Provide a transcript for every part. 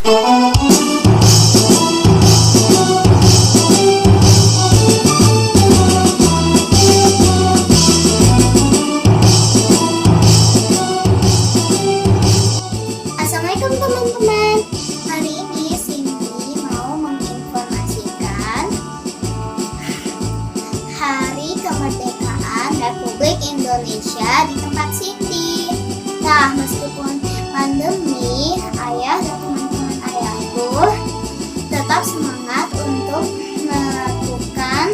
Assalamualaikum teman-teman. Hari ini Cindy mau menginformasikan Hari Kemerdekaan Republik Indonesia di tempat Cindy. Nah, meskipun pandemi, ayah dan teman-teman ayahku tetap semangat untuk melakukan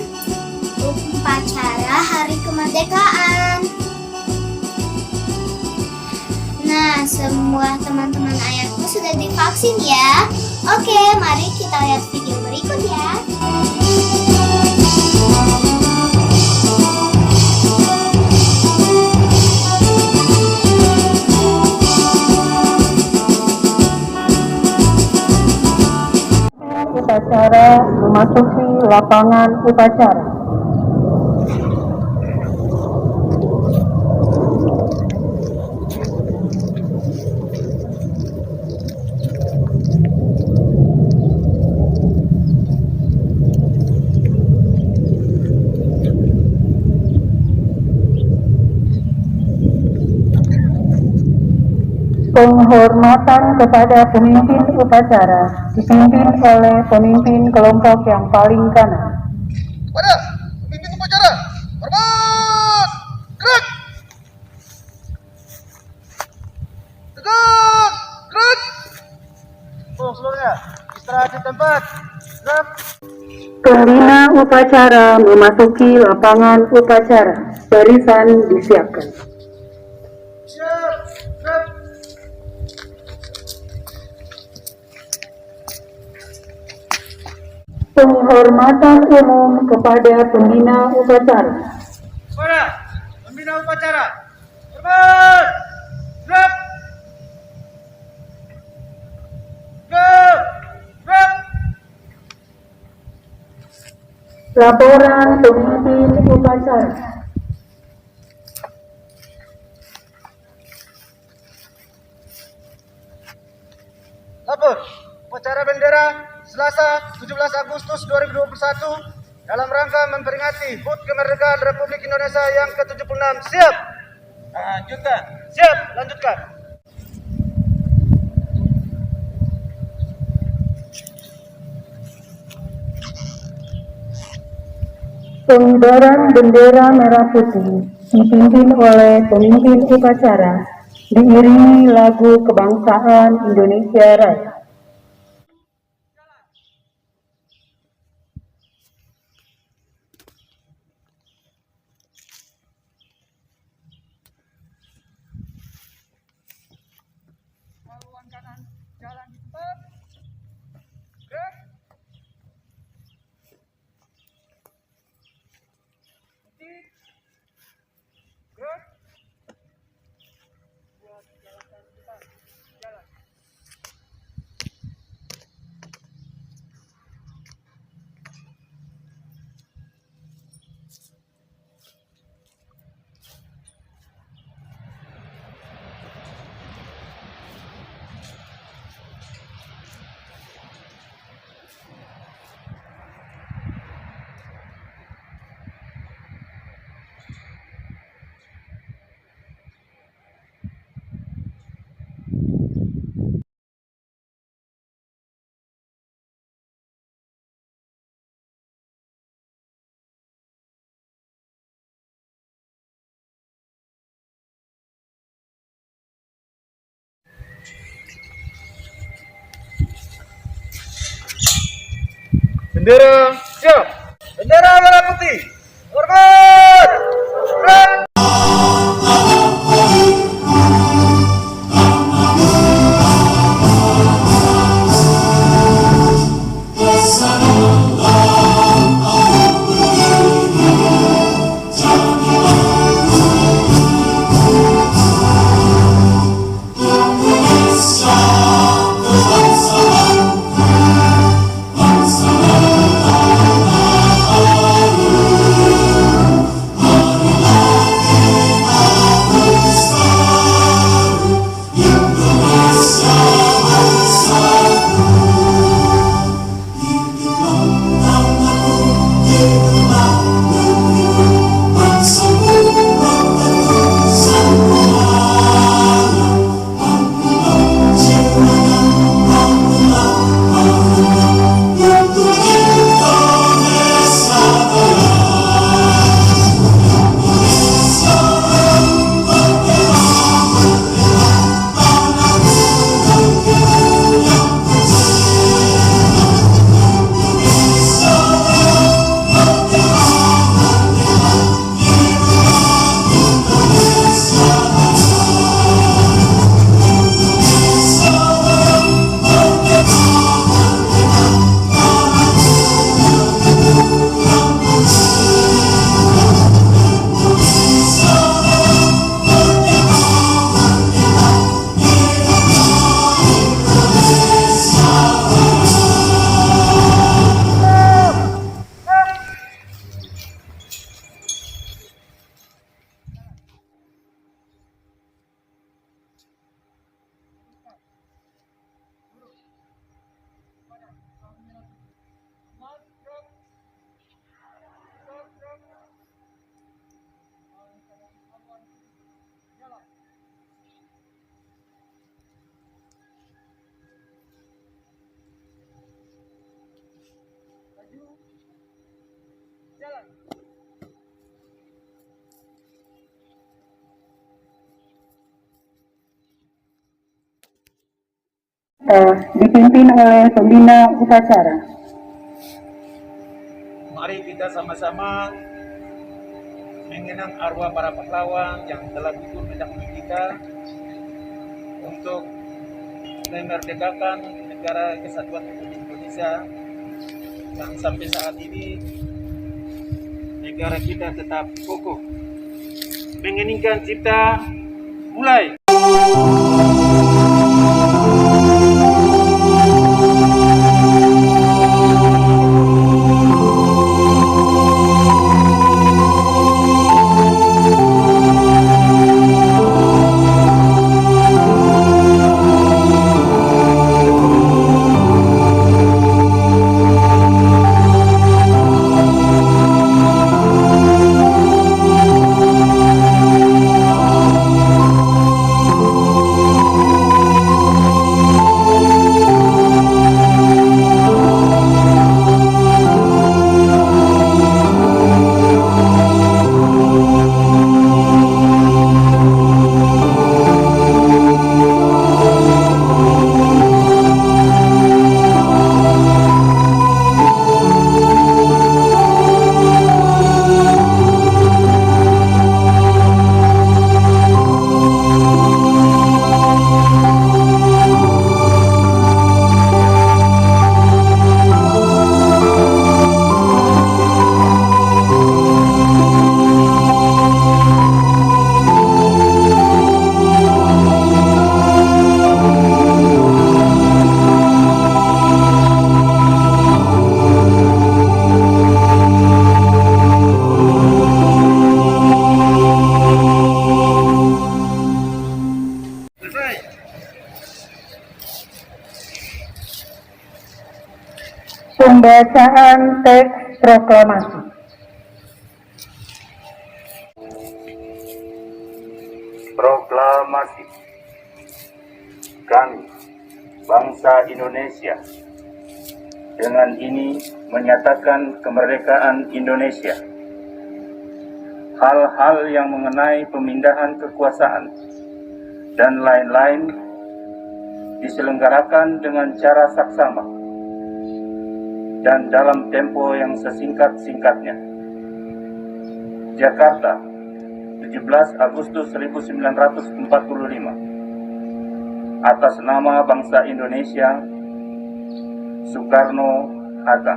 upacara Hari Kemerdekaan. Nah, semua teman-teman ayahku sudah divaksin ya. Oke, mari kita lihat video berikut ya. Upacara memasuki lapangan upacara. Penghormatan kepada pemimpin upacara dipimpin oleh pemimpin kelompok yang paling kanan. Kepada pemimpin upacara, hormat, gerak, tegak, gerak. Seluruhnya istirahat di tempat. Gerak. Pembina upacara memasuki lapangan upacara. Barisan disiapkan. Siap, gerak. Penghormatan umum kepada pembina upacara. Kepada pembina upacara, hormat, gerak, gerak, gerak. Laporan pemimpin upacara. Lapor, upacara bendera Selasa 17 Agustus 2021 dalam rangka memperingati HUT Kemerdekaan Republik Indonesia yang ke-76. Siap. Lanjutkan. Siap, lanjutkan. Pengibaran bendera merah putih dipimpin oleh pemimpin upacara, diiringi lagu kebangsaan Indonesia Raya. Haluan kanan, jalan di tempat. Gerak. Titik. Gerak. Buat jalankan depan. Jalan. Bendera siap. Bendera merah putih. Hormat. Gerak. Jalan. Dipimpin oleh pembina upacara. Mari kita sama-sama mengenang arwah para pahlawan yang telah gugur mendahului kita untuk memerdekakan negara kesatuan Republik Indonesia, dan sampai saat ini negara kita tetap kokoh. Mengeningkan cipta, mulai. Pembacaan teks proklamasi. Proklamasi. Kami, bangsa Indonesia, dengan ini menyatakan kemerdekaan Indonesia. Hal-hal yang mengenai pemindahan kekuasaan dan lain-lain diselenggarakan dengan cara saksama dan dalam tempo yang sesingkat-singkatnya. Jakarta, 17 Agustus 1945. Atas nama bangsa Indonesia, Soekarno-Hatta.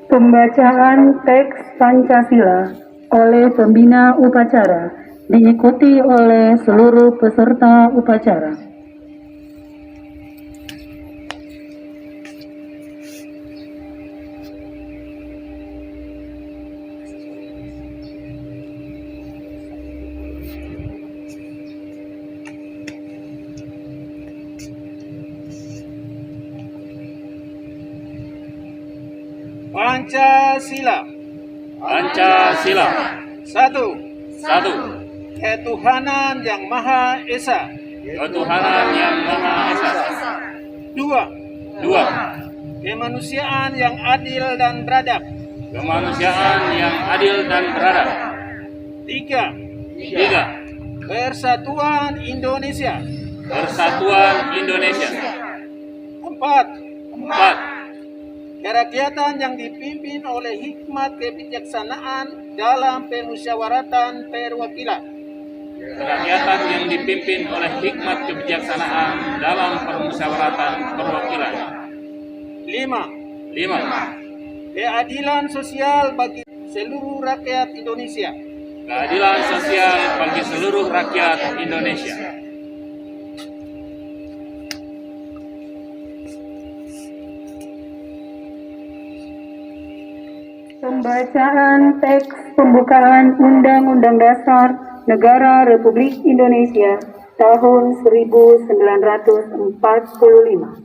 Pembacaan teks Pancasila oleh pembina upacara diikuti oleh seluruh peserta upacara. Pancasila. Pancasila. Satu. Satu. Ketuhanan yang Maha Esa. Ketuhanan yang Maha Esa. Dua. Dua. Kemanusiaan yang adil dan beradab. Kemanusiaan yang adil dan beradab. Tiga. Tiga. Persatuan Indonesia. Persatuan Indonesia. Empat. Empat. Kerakyatan yang dipimpin oleh hikmat kebijaksanaan dalam pemusyawaratan perwakilan. Kerakyatan yang dipimpin oleh hikmat kebijaksanaan dalam permusyawaratan perwakilan. Lima. Lima. Keadilan sosial bagi seluruh rakyat Indonesia. Keadilan sosial bagi seluruh rakyat Indonesia. Pembacaan teks pembukaan Undang-Undang Dasar Negara Republik Indonesia tahun 1945.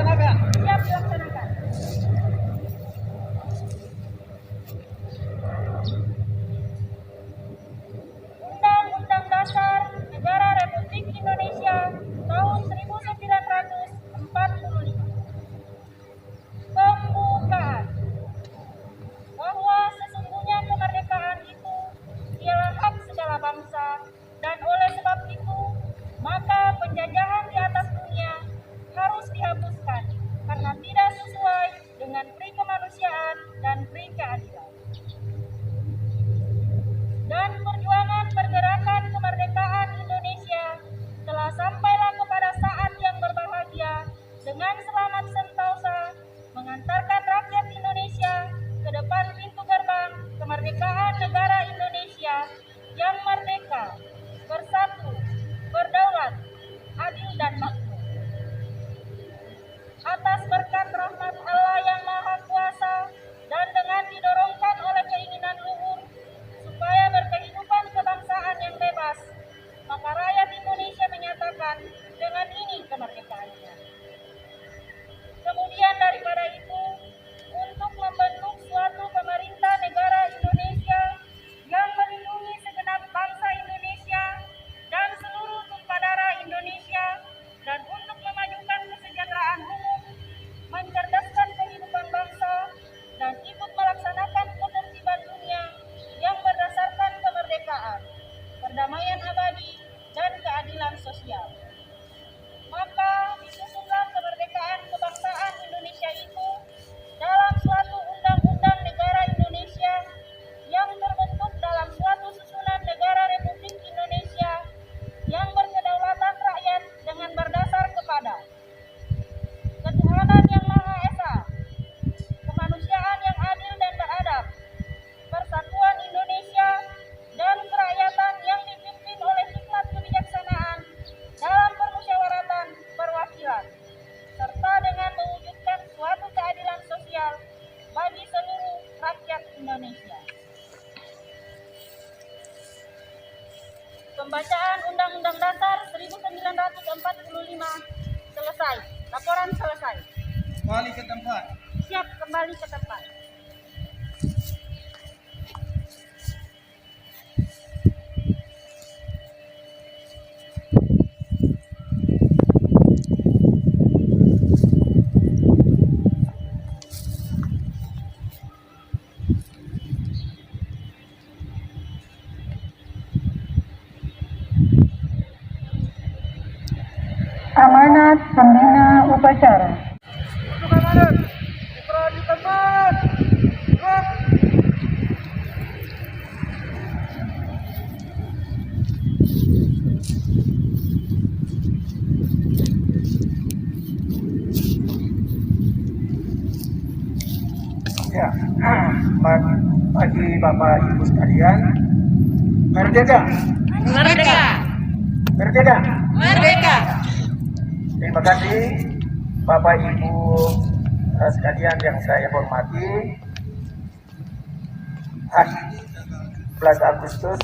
dilaksanakan. Siap dilaksanakan. Undang-Undang Dasar Negara Republik Indonesia tahun 1945. Pembukaan. Bahwa sesungguhnya kemerdekaan itu ialah hak segala bangsa, dan oleh sebab itu maka penjajahan di atas dunia harus dihapuskan karena tidak sesuai dengan pri kemanusiaan dan pri keadilan. Dan perjuangan pergerakan kemerdekaan Indonesia telah sampailah kepada saat yang berbahagia dengan selamat sentosa mengantarkan rakyat Indonesia ke depan pintu gerbang kemerdekaan negara Indonesia yang merdeka, bersatu, berdaulat, adil dan makmur. Atas berkat rahmat Allah yang Maha Kuasa dan dengan didorongkan oleh keinginan luhur supaya berkehidupan kebangsaan yang bebas, maka rakyat Indonesia menyatakan dengan ini kemerdekaannya. Kemudian daripada itu, untuk membentuk suatu pemerintah negara Indonesia yang melindungi segenap bangsa Indonesia dan seluruh tumpah darah Indonesia, dan untuk memajukan kesejahteraan umum, mencerdaskan kehidupan bangsa, dan ikut melaksanakan ketertiban dunia yang berdasarkan kemerdekaan, perdamaian abadi, dan keadilan sosial. Maka disusunlah kemerdekaan kebangsaan Indonesia itu dalam suatu undang-undang negara Indonesia yang terbentuk dalam suatu susunan negara Republik Indonesia yang berkedaulatan rakyat dengan berdasar kepada ketuhanan yang Maha Esa, kemanusiaan yang adil dan beradab, persatuan Indonesia, dan kerakyatan yang dipimpin oleh hikmat kebijaksanaan dalam permusyawaratan perwakilan, serta dengan mewujudkan suatu keadilan sosial bagi seluruh rakyat Indonesia. Pembacaan Undang-Undang Dasar 1945 selesai. Laporan selesai. Kembali ke tempat. Siap kembali ke tempat. Amanat Pembina Upacara. Komandan, ikrar di tempat. Gerak. Ya, selamat pagi Bapak Ibu sekalian. Merdeka! Merdeka! Merdeka! Merdeka! Terima kasih Bapak Ibu sekalian yang saya hormati. Hari 11 Agustus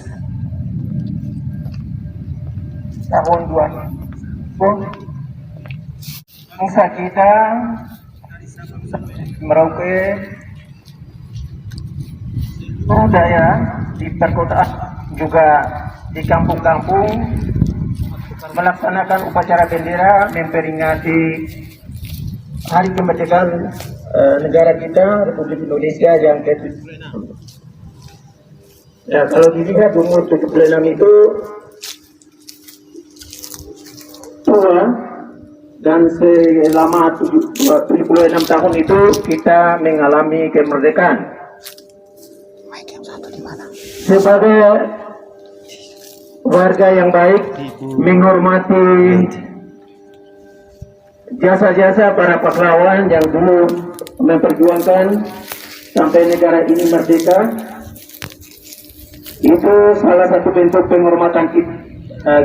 tahun 2020, bangsa kita Merauke budaya di perkotaan juga di kampung-kampung melaksanakan upacara bendera memperingati Hari Kemerdekaan negara kita Republik Indonesia yang ke-7. Ya, kalau dilihat umur 76 itu tua, dan selama 76 tahun itu kita mengalami kemerdekaan. Sebagai warga yang baik, menghormati jasa-jasa para pahlawan yang dulu memperjuangkan sampai negara ini merdeka, itu salah satu bentuk penghormatan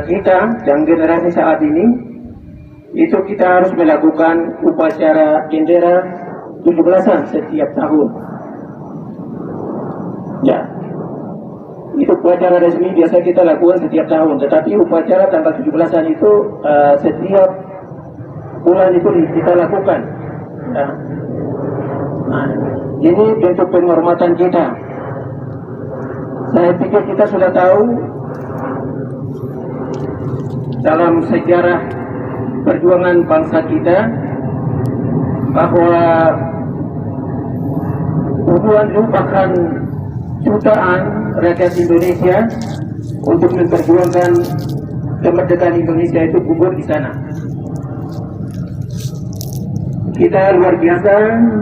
kita dan generasi saat ini. Itu kita harus melakukan upacara bendera 17-an setiap tahun. Ya, itu upacara resmi biasa kita lakukan setiap tahun. Tetapi upacara tanggal 17-an itu setiap bulan itu kita lakukan. Ya. Nah, ini bentuk penghormatan kita. Saya pikir kita sudah tahu dalam sejarah perjuangan bangsa kita bahwa puluhan bahkan jutaan rakyat Indonesia untuk memperjuangkan kemerdekaan Indonesia itu gugur di sana. Kita luar biasa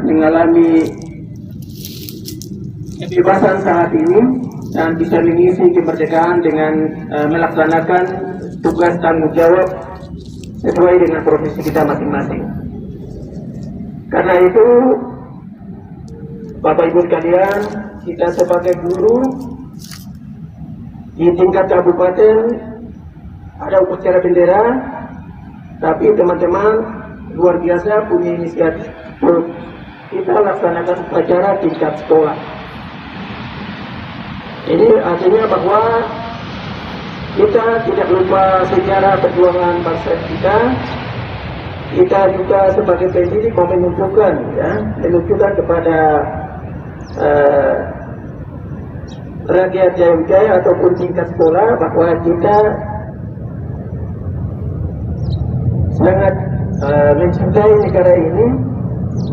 mengalami kebebasan saat ini dan bisa mengisi kemerdekaan dengan melaksanakan tugas tanggung jawab sesuai dengan profesi kita masing-masing. Karena itu, Bapak Ibu sekalian, kita sebagai guru di tingkat kabupaten ada upacara bendera, tapi teman-teman luar biasa punya inisiatif. Kita laksanakan upacara tingkat sekolah. Ini artinya bahwa kita tidak lupa sejarah perjuangan bangsa kita. Kita juga sebagai pendidik mau menunjukkan kepada rakyat Jaya ataupun tingkat sekolah bahwa kita sangat mencintai negara ini,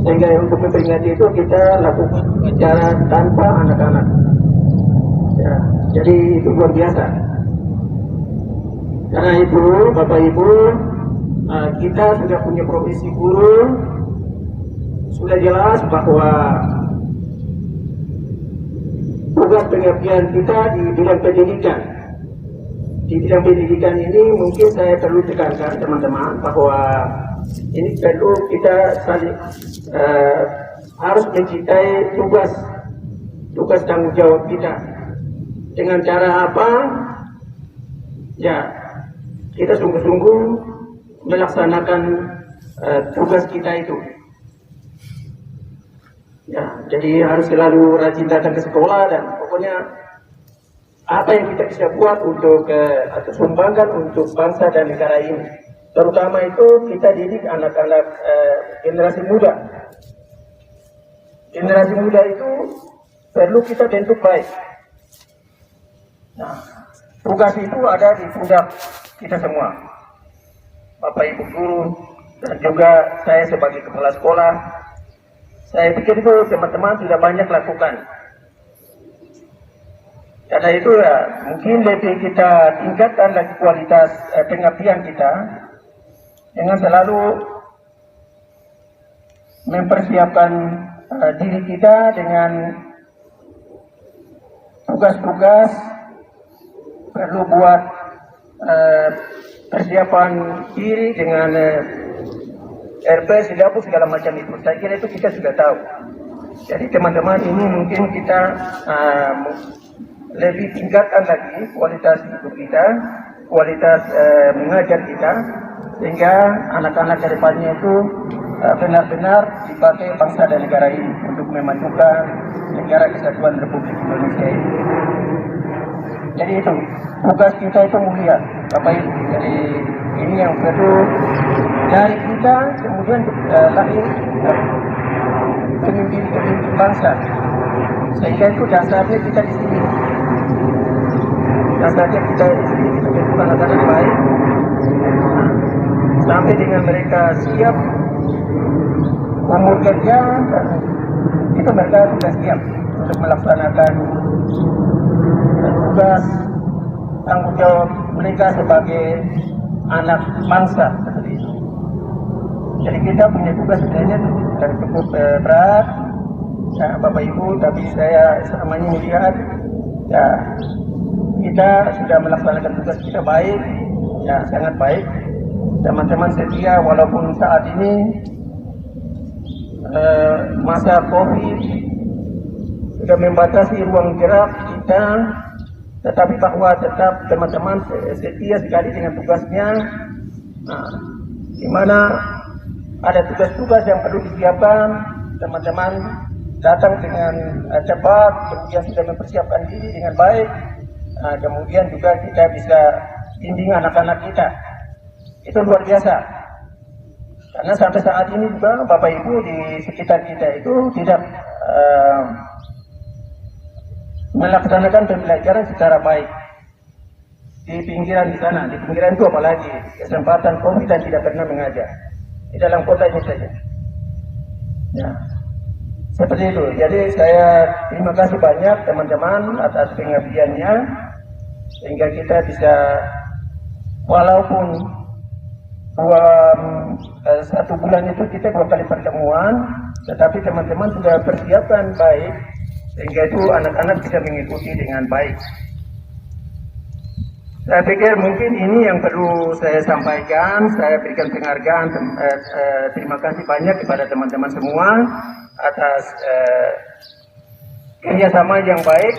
sehingga untuk memperingati itu kita lakukan upacara tanpa anak-anak. Ya, jadi itu luar biasa. Karena itu, Bapak Ibu, kita sudah punya profesi guru, sudah jelas bahwa tugas pengabdian kita di bidang pendidikan. Di bidang pendidikan ini mungkin saya perlu tekankan teman-teman bahwa ini perlu kita saling harus mencintai tugas tanggung jawab kita. Dengan cara apa? Ya, kita sungguh-sungguh melaksanakan tugas kita itu. Ya, jadi harus selalu rajin datang ke sekolah dan pokoknya apa yang kita bisa buat untuk atau sumbangkan untuk bangsa dan negara ini. Terutama itu kita didik anak-anak generasi muda. Generasi muda itu perlu kita bentuk baik. Nah, tugas itu ada di pundak kita semua, Bapak Ibu guru dan juga saya sebagai kepala sekolah. Saya pikir itu teman-teman sudah banyak lakukan. Karena itu ya mungkin lebih kita tingkatkan lagi kualitas pengabdian kita dengan selalu mempersiapkan diri kita dengan tugas-tugas, perlu buat persiapan diri dengan RP, Sidapus, segala macam itu. Saya kira itu kita sudah tahu. Jadi teman-teman ini mungkin kita lebih tingkatkan lagi kualitas hidup kita, kualitas mengajar kita, sehingga anak-anak ke depannya itu benar-benar dipakai bangsa dan negara ini untuk memajukan negara kesatuan Republik Indonesia ini. Jadi itu tugas kita itu mulia, Bapak Ibu. Jadi ini yang perlu dari kita kemudian lahir pemimpin bangsa. Sehingga itu dasarnya kita di sini. Dasarnya kita di sini, kita bentuk anak-anak baik. Sampai dengan mereka siap umur kerja, itu mereka sudah siap untuk melaksanakan tugas tanggung jawab mereka sebagai anak bangsa seperti itu. Jadi kita punya tugas sebenarnya dan cukup berat, ya, Bapak Ibu. Tapi saya selama ini melihat, ya, kita sudah melaksanakan tugas kita baik, ya, sangat baik. Teman-teman setia walaupun saat ini masa COVID sudah membatasi ruang gerak kita, tetapi bahwa tetap teman-teman setia sekali dengan tugasnya. Nah, di mana ada tugas-tugas yang perlu disiapkan, teman-teman datang dengan cepat, kemudian sudah mempersiapkan diri dengan baik. Nah, kemudian juga kita bisa bimbing anak-anak kita. Itu luar biasa. Karena sampai saat ini juga Bapak Ibu di sekitar kita itu tidak melaksanakan pembelajaran secara baik. Di pinggiran di sana, di pinggiran itu apalagi kesempatan COVID dan tidak pernah mengajar. Di dalam kota ini saja. Ya, seperti itu. Jadi saya terima kasih banyak teman-teman atas pengabdiannya sehingga kita bisa walaupun satu bulan itu kita 2 kali pertemuan, tetapi teman-teman sudah persiapkan baik sehingga itu anak-anak bisa mengikuti dengan baik. Saya pikir mungkin ini yang perlu saya sampaikan. Saya berikan penghargaan, terima kasih banyak kepada teman-teman semua atas kerjasama yang baik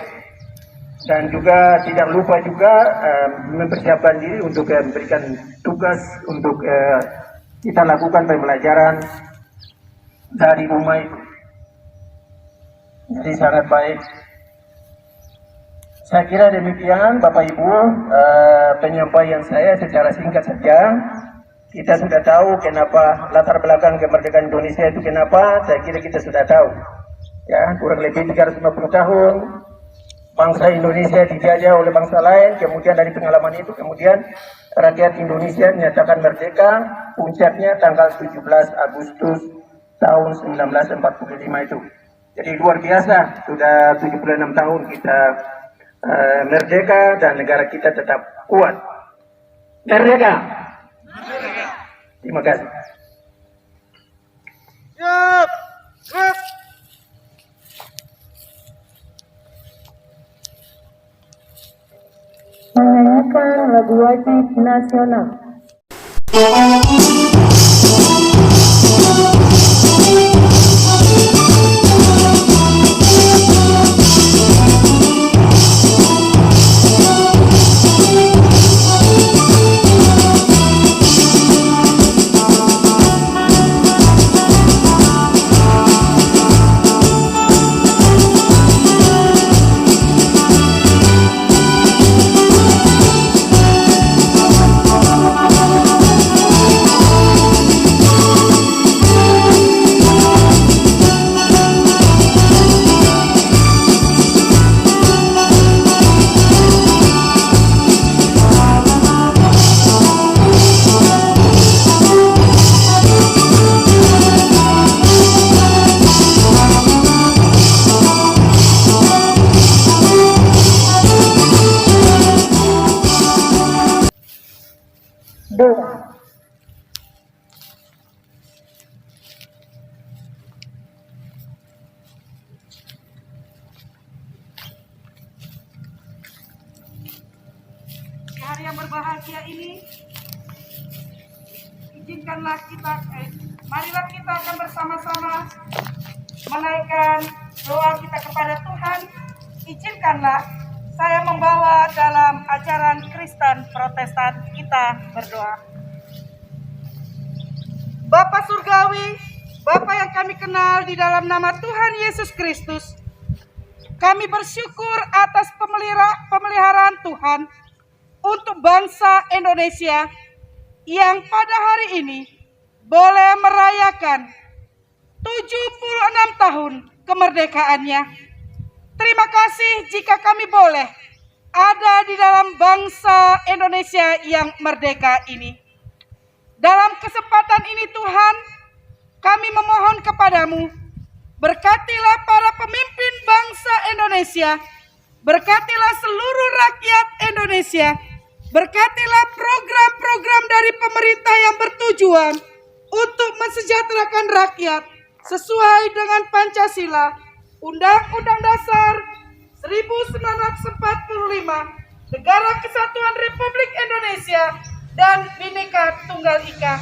dan juga tidak lupa juga mempersiapkan diri untuk memberikan tugas untuk kita lakukan pembelajaran dari rumah itu. Jadi sangat baik. Saya kira demikian Bapak Ibu penyampaian saya secara singkat saja. Kita sudah tahu kenapa latar belakang kemerdekaan Indonesia itu kenapa, saya kira kita sudah tahu. Ya, kurang lebih 350 tahun bangsa Indonesia dijajah oleh bangsa lain, kemudian dari pengalaman itu kemudian rakyat Indonesia dinyatakan merdeka, puncaknya tanggal 17 Agustus tahun 1945 itu. Jadi luar biasa, sudah 76 tahun kita merdeka dan negara kita tetap kuat. Merdeka. Terima kasih. Menyanyikan lagu wajib nasional. Hari yang berbahagia ini, izinkanlah kita, marilah kita akan bersama-sama menaikkan doa kita kepada Tuhan. Izinkanlah saya membawa dalam ajaran Kristen Protestan, kita berdoa. Bapa Surgawi, Bapa yang kami kenal di dalam nama Tuhan Yesus Kristus, kami bersyukur atas pemeliharaan Tuhan untuk bangsa Indonesia yang pada hari ini boleh merayakan 76 tahun kemerdekaannya. Terima kasih jika kami boleh ada di dalam bangsa Indonesia yang merdeka ini. Dalam kesempatan ini Tuhan, kami memohon kepadamu, berkatilah para pemimpin bangsa Indonesia, berkatilah seluruh rakyat Indonesia, berkatilah program-program dari pemerintah yang bertujuan untuk mensejahterakan rakyat sesuai dengan Pancasila, Undang-Undang Dasar 1945, Negara Kesatuan Republik Indonesia, dan Bhinneka Tunggal Ika.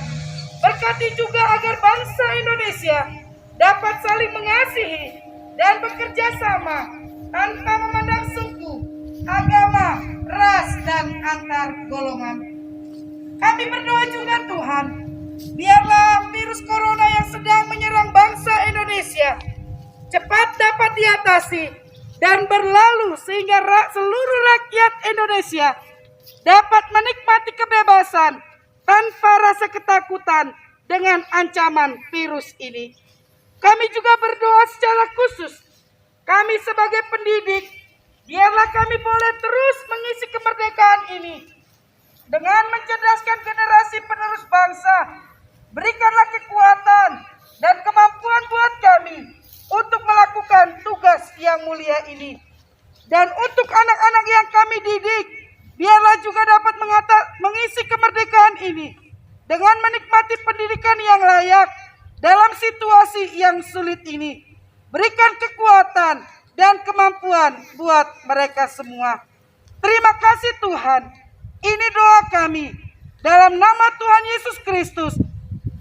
Berkati juga agar bangsa Indonesia dapat saling mengasihi dan bekerja sama tanpa memandang suku, agama, ras, dan antar golongan. Kami berdoa juga Tuhan, biarlah virus corona yang sedang menyerang bangsa Indonesia cepat dapat diatasi dan berlalu sehingga seluruh rakyat Indonesia dapat menikmati kebebasan tanpa rasa ketakutan dengan ancaman virus ini. Kami juga berdoa secara khusus, kami sebagai pendidik, biarlah kami boleh terus mengisi kemerdekaan ini dengan mencerdaskan generasi penerus bangsa. Berikanlah kekuatan dan kemampuan buat kami untuk melakukan tugas yang mulia ini. Dan untuk anak-anak yang kami didik, biarlah juga dapat mengisi kemerdekaan ini dengan menikmati pendidikan yang layak dalam situasi yang sulit ini. Berikan kekuatan dan kemampuan buat mereka semua. Terima kasih Tuhan. Ini doa kami. Dalam nama Tuhan Yesus Kristus,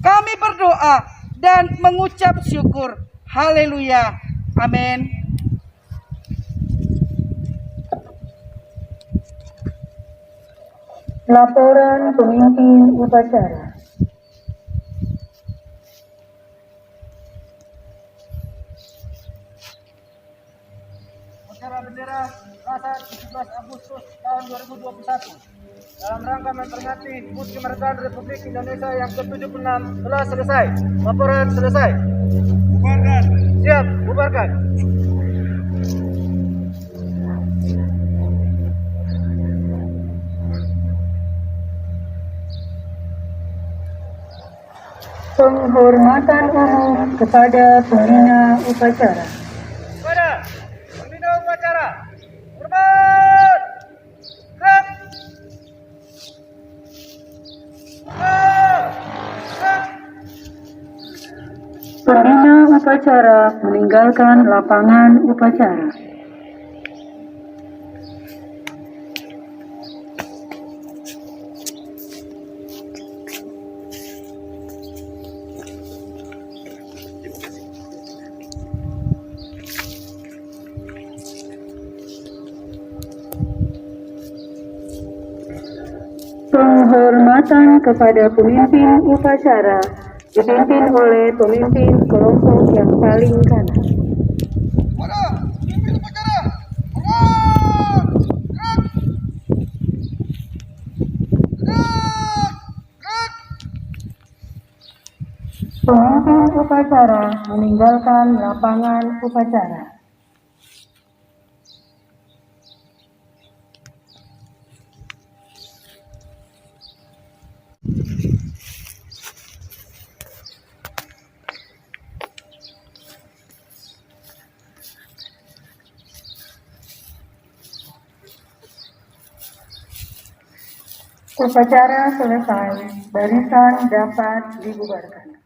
kami berdoa dan mengucap syukur. Haleluya. Amin. Laporan pemimpin upacara. Upacara bendera Selasa 17 Agustus tahun 2021 dalam rangka memperingati HUT kemerdekaan Republik Indonesia yang ke-76 telah selesai. Laporan selesai. Bubarkan. Siap, bubarkan. Penghormatan umum kepada pembina upacara. Kepada pembina upacara, hormat. Gerak. Gerak. Pembina upacara meninggalkan lapangan upacara. Penghormatan kepada pemimpin upacara dipimpin oleh pemimpin kelompok yang paling kanan. Pemimpin upacara meninggalkan lapangan upacara. Upacara selesai, barisan dapat dibubarkan.